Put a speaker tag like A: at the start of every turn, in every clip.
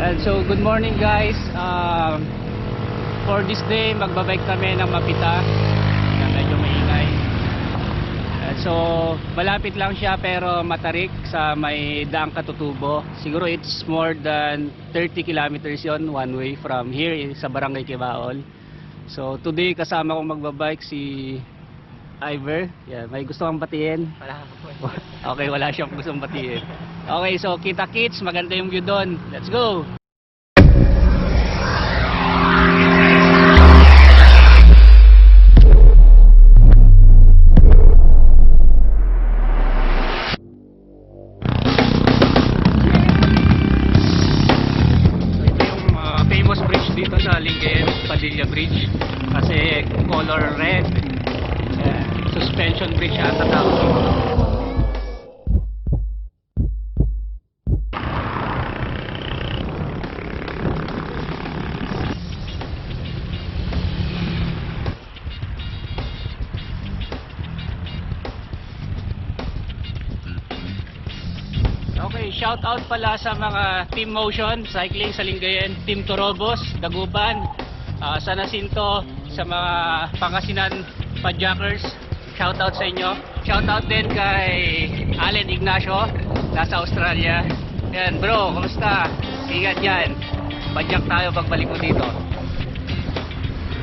A: And so good morning guys. For this day magbabike kami ng Mapita na medyo maingay. So malapit lang siya pero matarik sa may Daang Katutubo. Siguro it's more than 30 kilometers yon one way from here sa Barangay Kibaol. So today kasama kong magbabike si Iver. Yeah, may gusto kang batiin?
B: Wala po.
A: Okay, wala siyang gustong batiin. Okay, so kita-kits, maganda yung view doon. Let's go! So ito yung famous bridge dito sa Lingayen, Padilla Bridge. Kasi color red. Suspension bridge ata tawag dito. Okay, shout out pala sa mga Team Motion Cycling sa Lingayen, Team Torobos, Dagupan, sa Nasinto, sa mga Pangasinan Padjakers. Shout out sa inyo. Shout out din kay Allen Ignacio, nasa Australia. Yan bro, kumusta? Ingat yan. Padjak tayo pagbalik mo dito.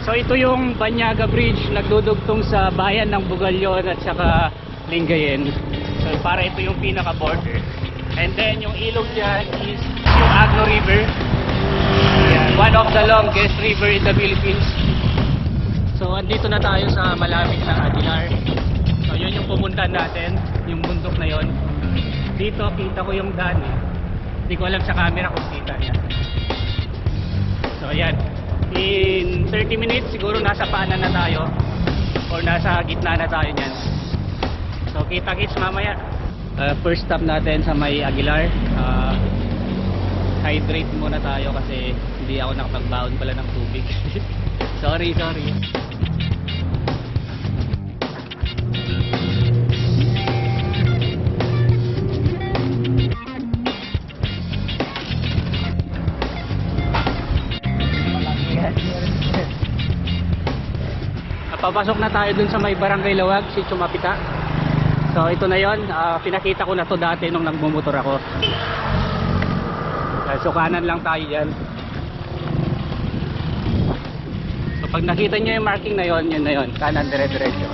A: So ito yung Banyaga Bridge, nagdudugtong sa bayan ng Bugalyon at saka Lingayen. So para ito yung pinaka-border. And then yung ilog dyan is yung Agno River. Yan, one of the longest river in the Philippines. So andito na tayo sa malapit ng Aguilar. So yun yung pupuntahan natin, yung bundok na yon. Dito kita ko yung daan eh. Hindi ko alam sa camera kung kita niya. So ayan, in 30 minutes siguro nasa paanan na tayo or nasa gitna na tayo niyan. So kita-kits mamaya. First stop natin sa may Aguilar. Hydrate muna tayo kasi hindi ako nakapagbaon pala ng tubig. sorry. Papasok na tayo dun sa may Barangay Lawag, Sitio Mapita. So ito na yon, pinakita ko na to dati nung nagmumotor ako. So kanan lang tayo dyan. So pag nakita nyo yung marking na yon, yun na yon, kanan dire-diretso.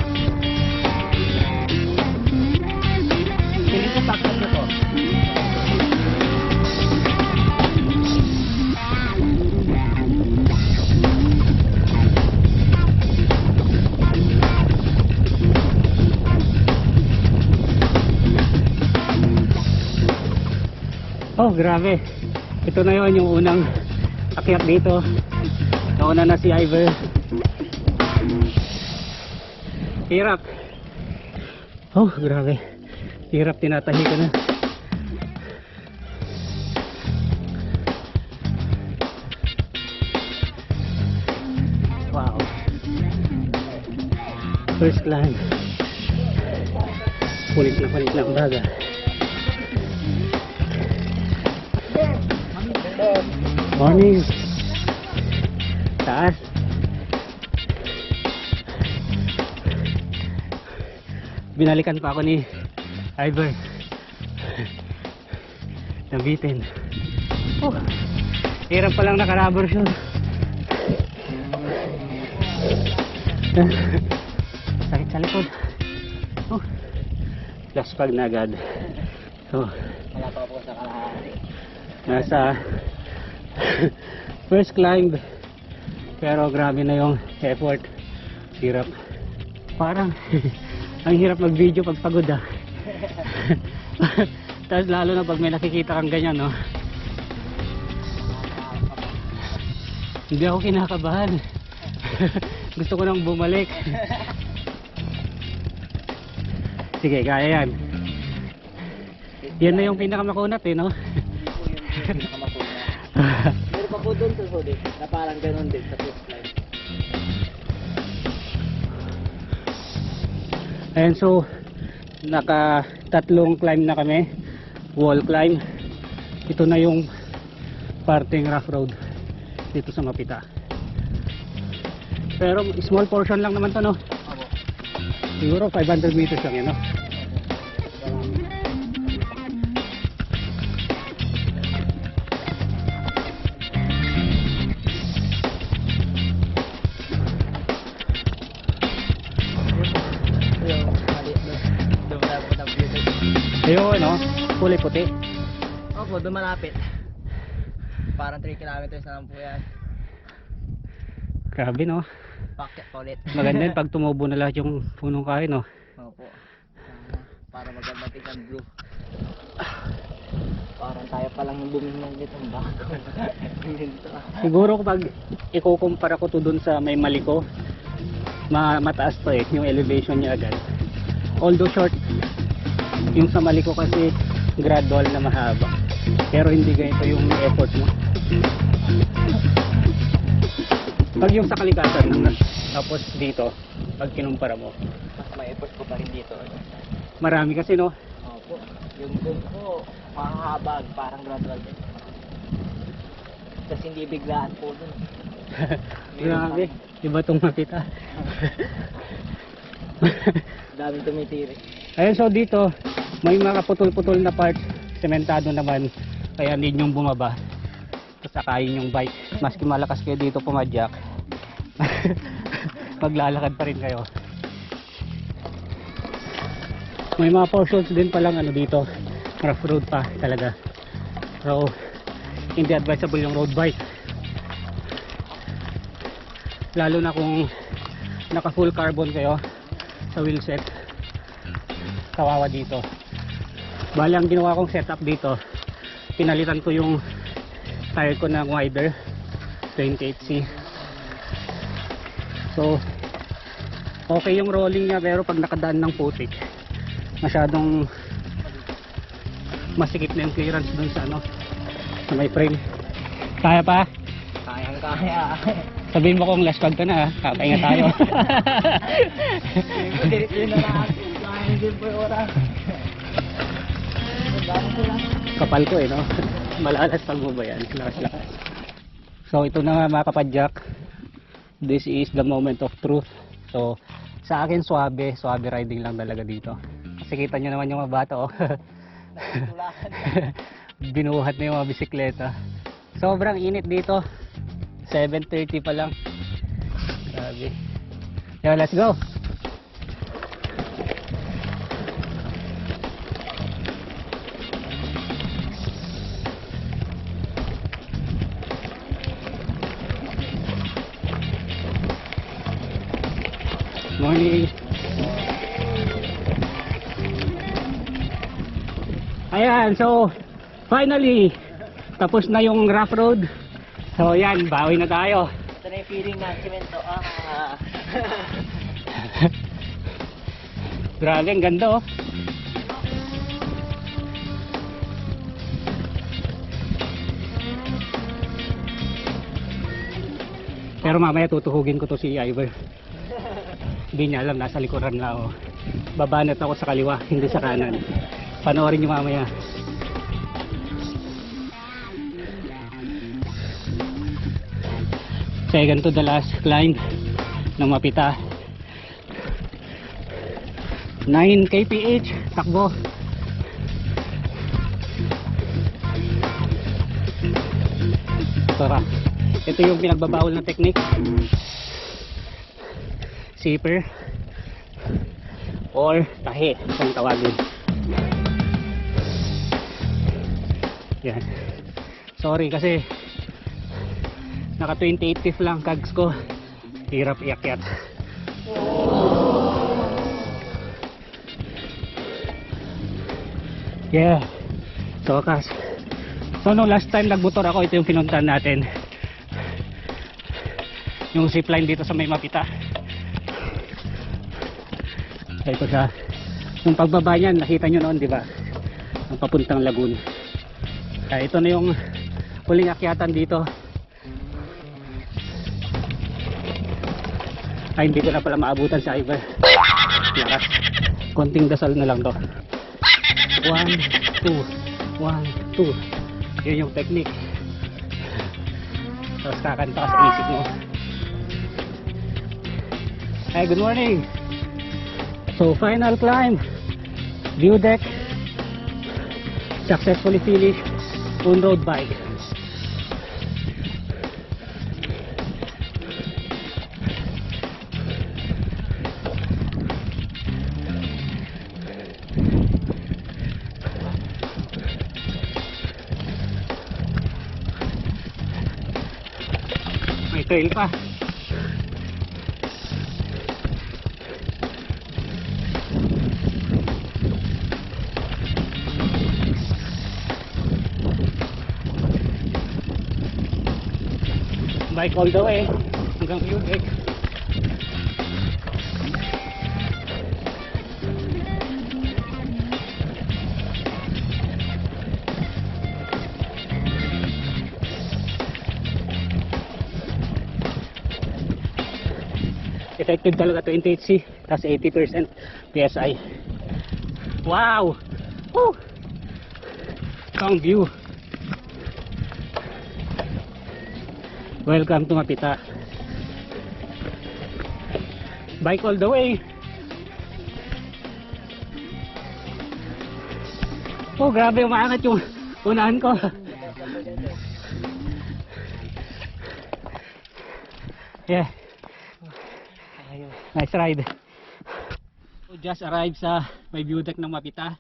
A: Piling ko takot nyo to. Oh, grabe. Ito na yon yung unang akyat dito. Nauna na si Iver. Hirap. Oh, grabe. Hirap, tinatahi ko na. Wow. First climb. Pulit na ang baga. Morning. Taas. Binalikan pa ako ni Iver. Nabitin. Oh, hirap palang naka-rubber shoe. Sakit sa likod. Oh, last pag na agad. So,
B: Wala pa po sa kalahari.
A: nasa first climb pero grabe na yung effort. Hirap, parang ang hirap mag video pag pagod tapos lalo na pag may nakikita kang ganyan, no? Hindi ako kinakabahan. Gusto ko nang bumalik. Sige, kaya yan. Yan na yung pinakamakunat eh, no?
B: Meron pa po doon sa Sodi na parang ganun din sa first line.
A: Ayan, so naka tatlong climb na kami, wall climb. Ito na yung parteng rough road dito sa Mapita. Pero small portion lang naman to, no?
B: Opo.
A: Siguro 500 meters lang yan, no?
B: Yung maliit doon. Doon malapit ang view doon.
A: Ayun, no? Kulay puti.
B: Opo, doon malapit. Parang 3 kilometers na lang po yan.
A: Grabe, no?
B: Packet pa ulit.
A: Maganda yun pag tumubo na lahat yung punong kahoy, no?
B: Opo. Para maganda tingnan blue. Parang tayo pa lang bumingong dito ang bago. Ganito.
A: Siguro kapag ikukumpara ko to dun sa may Maliko, mataas to eh, yung elevation niya agad. Although short, yung sa Maliko kasi gradual na mahaba. Pero hindi ganito yung effort mo. Pag yung sa kalikasan naman, tapos dito, pag kinumpara mo,
B: Mas may effort ko pa rin dito.
A: marami kasi, no?
B: Opo. Yung doon ko, mahabag, parang gradual din. Kasi hindi biglaan po doon.
A: Grabe, iba tong Mapita.
B: Daming tumitiri.
A: Ayun, so dito, may mga putol-putol na parts, sementado naman, kaya hindi nyong bumaba. Tapos akayin yung bike. Maski malakas kayo dito pumadyak, maglalakad pa rin kayo. May mga portions din palang ano dito, rough road pa talaga. So, hindi advisable yung road bike. Lalo na kung naka full carbon kayo sa wheel set. Kawawa dito. Bali, ang ginawa kong setup dito, pinalitan ko yung tire ko ng wider 28C. So okay yung rolling niya, pero pag nakadaan ng putik, masyadong masikip na yung clearance dun sa ano, sa may frame. Kaya pa?
B: Kayang kaya.
A: Sabihin mo kung last pag ka na, kakainga tayo.
B: Diretso na lang. Kayang din po yung oras.
A: Kapal ko eh, no? Malalas pag mo ba yan? Lakas-lakas. So ito na nga mga kapadyak, this is the moment of truth. So sa akin suabe riding lang talaga dito. Kasi kita nyo naman yung mga bata, oh. Binuhat na yung mga bisikleta. Sobrang init dito. 7:30 pa lang. Grabe. Yeah, let's go. Morning. Ayan, so finally tapos na yung rough road. So yan, bawi na tayo.
B: Ito na yung feeling na simento.
A: Grabe, ang ganda, oh. Pero mamaya tutuhugin ko to si Ivor. Hindi niya alam, nasa likuran na ako. Babanat ako sa kaliwa, hindi sa kanan. Panoorin niyo mamaya. Second to the last climb ng Mapita. 9 kph takbo. Tara. Ito yung pinagbabawal na technique. Zipper or tahi kung tawagin. Yan. Sorry kasi naka 28 tiff lang kags ko. Hirap iakyat. Yeah. So kas. So no, last time nagmotor ako, ito yung pinuntahan natin. Yung zipline dito sa may Mapita. Ito siya. Yung pagbaba niyan, nakita nyo noon, di ba? Ang papuntang Lagoon. Kaya ito na yung huling akyatan dito. Ay, hindi ko na pala maabutan sa Ivor. Lakas. Konting dasal na lang to. 1, 2, 1, 2. Yun yung technique. Tapos kakanta ka sa isip mo. Hi, good morning. So final climb, view deck, successfully finished on road bike. May trail pa. Bike all the way hanggang view deck. Effective talaga 28C, tapos 80% PSI. Wow! Woo! Sound view. Welcome to Mapita. Bike all the way. Oh, grabe, umaangat yung unahan ko. Yeah. Nice ride. So just arrived sa may view deck ng Mapita.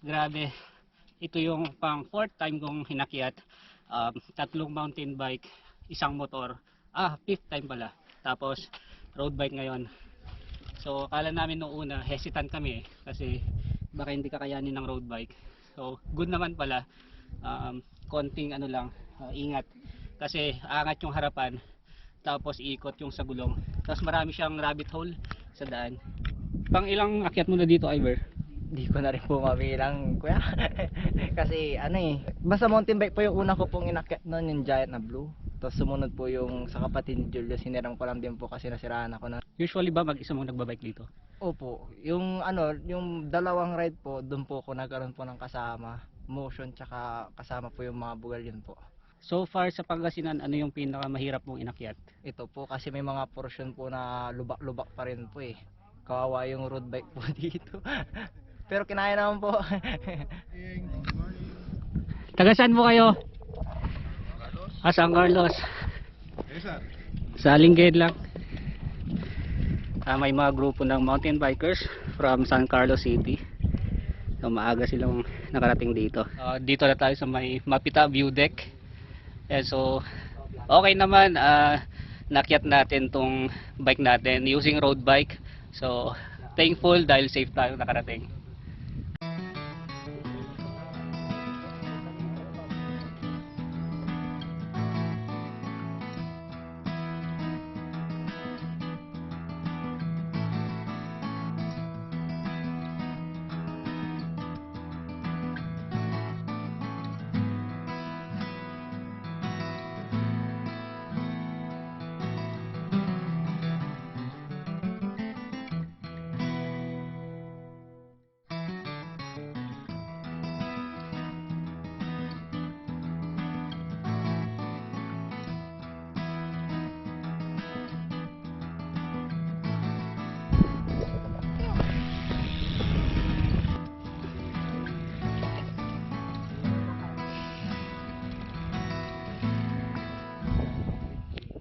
A: Grabe. Ito yung pang 4th time kong hinakyat. 3 mountain bike, 1 motor. 5th time pala. Tapos road bike ngayon. So akala namin nung una hesitant kami kasi baka hindi kakayanin ng road bike. So good naman pala. Konting ano lang, ingat. Kasi aangat yung harapan. Tapos iikot yung sa gulong. Tapos marami siyang rabbit hole sa daan. Pang ilang akyat mo na dito, Iver?
B: Hindi ko na rin po mabilang, kuya. Kasi ano basta mountain bike po yung una ko pong inakyat noon, yung Giant na blue. Tapos sumunod po yung sa kapatid ni Julio, sinirang ko lang din po kasi nasiraan ako na.
A: Usually ba mag-isa mong nagbabike dito?
B: Opo, yung yung dalawang ride po, doon po ako nagkaroon po ng kasama, motion tsaka kasama po yung mga bugal yun po.
A: So far sa Pangasinan, ano yung pinakamahirap mong inakyat?
B: Ito po kasi may mga portion po na lubak-lubak pa rin po Kawawa yung road bike po dito. Pero kinaya naman po.
A: Taga saan mo kayo? San Carlos. Sa Linggid lang. May mga grupo ng mountain bikers from San Carlos City. So maaga silang nakarating dito. Dito na tayo sa may Mapita view deck. So okay naman, nakyat natin tong bike natin using road bike. So thankful dahil safe tayo nakarating.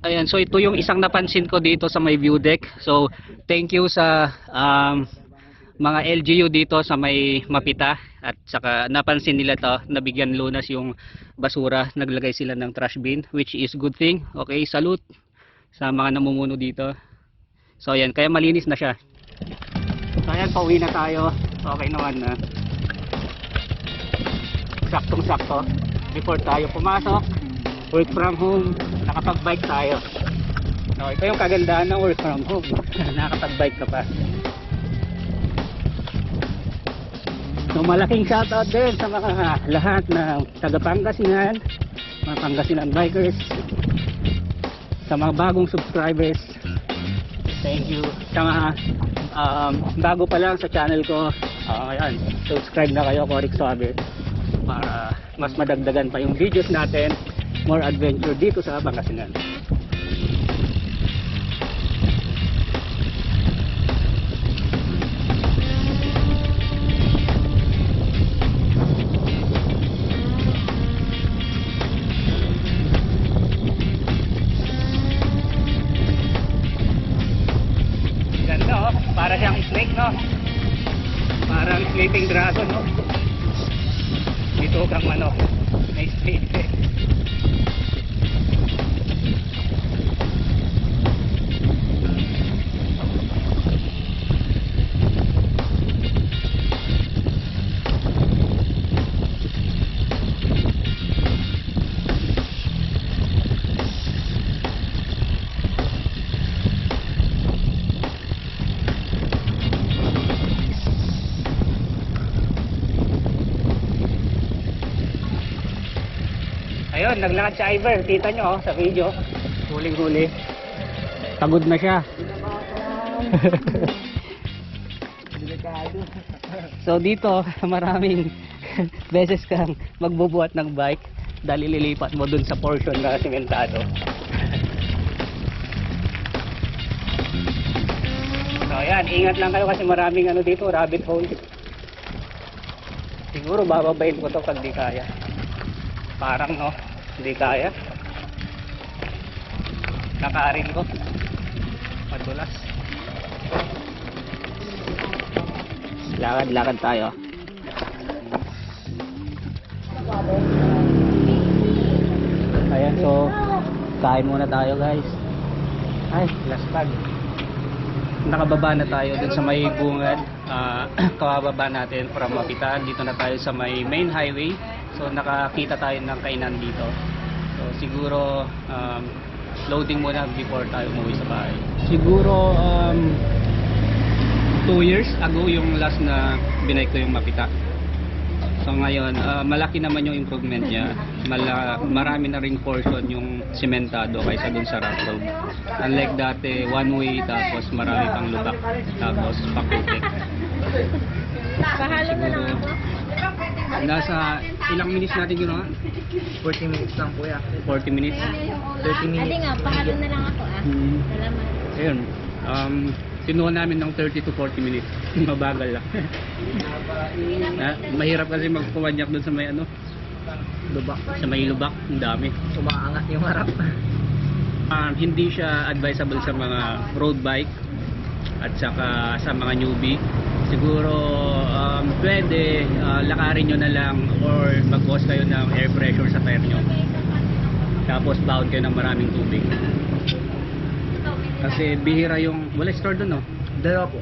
A: Ayan, so ito yung isang napansin ko dito sa may view deck. So thank you sa mga LGU dito sa may Mapita, at saka napansin nila to, nabigyan lunas yung basura, naglagay sila ng trash bin, which is good thing. Okay, salute sa mga namumuno dito. So ayan, kaya malinis na siya. So ayan, pauwi na tayo. Okay naman na. Saktong sakto before tayo pumasok, work from home, nakapag-bike tayo. So ito yung kagandahan ng work from home. Nakapag-bike ka pa. So malaking shoutout din sa mga lahat na taga Pangasinan, mga Pangasinan bikers, sa mga bagong subscribers. Thank you. Sa mga bago pa lang sa channel ko, ayan, subscribe na kayo, Corik Suave, para mas madagdagan pa yung videos natin more adventure dito sa Pangasinan. Ganda oh, para siyang snake no. Parang sleeping dragon no. Dito kang manok. Nice snake. Ayun, naglakad si Iver. Kita nyo oh, sa video. Huling-huli. Pagod na siya. So dito, maraming beses kang magbubuhat ng bike dahil ililipat mo dun sa portion na simentado. So ayan, ingat lang kayo kasi maraming ano dito, rabbit hole. Siguro bababayin ko to pag di kaya. Parang no, hindi kaya. Nakarin ko. Madulas. Lakad-lakad tayo. Ayan, so kain muna tayo guys. Ay, lastag. Nakababa na tayo dun sa may bungad. Kababa natin from Mapitan. Dito na tayo sa may main highway. So nakakita tayo ng kainan dito. So siguro loading muna before tayo umuwi sa bahay. Siguro 2 years ago yung last na binike ko yung Mapita. So ngayon malaki naman yung improvement niya. Marami na ring portion yung sementado kaysa dun sa rough road. Unlike dati one way tapos marami pang lubak tapos pakutik.
C: Pahalo na lang ako.
A: Nasa ilang minutes natin ginawa?
B: 40 minutes lang po ya.
A: 40 minutes.
B: 30 minutes.
C: Adi nga, pahalo na lang ako ah. Salamat.
A: Ayun. Kinuha namin ng 30 to 40 minutes. Mabagal lang. Mahirap kasi magpumanyak doon sa may ano,
B: Lubak.
A: sa may lubak. Ang dami.
B: Umaangat yung harap.
A: Hindi siya advisable sa mga road bike at saka sa mga newbie. Siguro pwede lakarin nyo na lang or mag-boss kayo ng air pressure sa tire nyo. Tapos bawod kayo ng maraming tubig. Kasi bihira yung wala store doon no.
B: Dalawa po.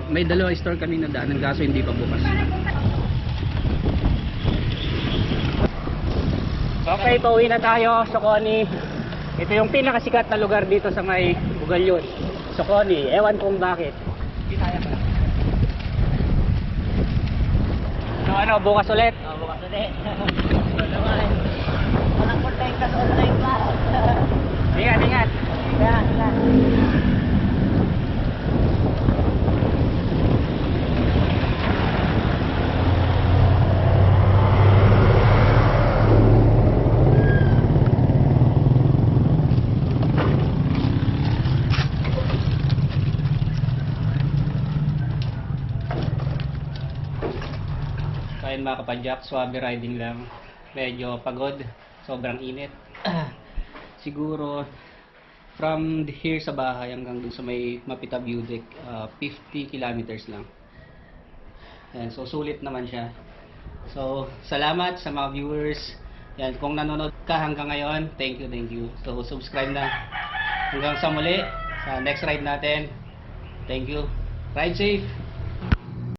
A: May dalawa store kami na daan ng kaso hindi pa bukas. Okay, pauwi na tayo Soconi. Ito yung pinakasikat na lugar dito sa may Bugalyon. Soconi, ewan kung bakit. So ano, bukas ulit?
B: Bukas ulit. Walang protect sa online class.
A: Ingat, ingat.
B: Yan.
A: Ayun mga kapadyak, swabe riding lang. Medyo pagod, sobrang init. Siguro from here sa bahay hanggang dun sa may Mapita View Deck, 50 kilometers lang. Ayan, so sulit naman siya. So salamat sa mga viewers. Yan, kung nanonood ka hanggang ngayon, thank you, thank you. So subscribe na. Hanggang sa muli, sa next ride natin. Thank you. Ride safe!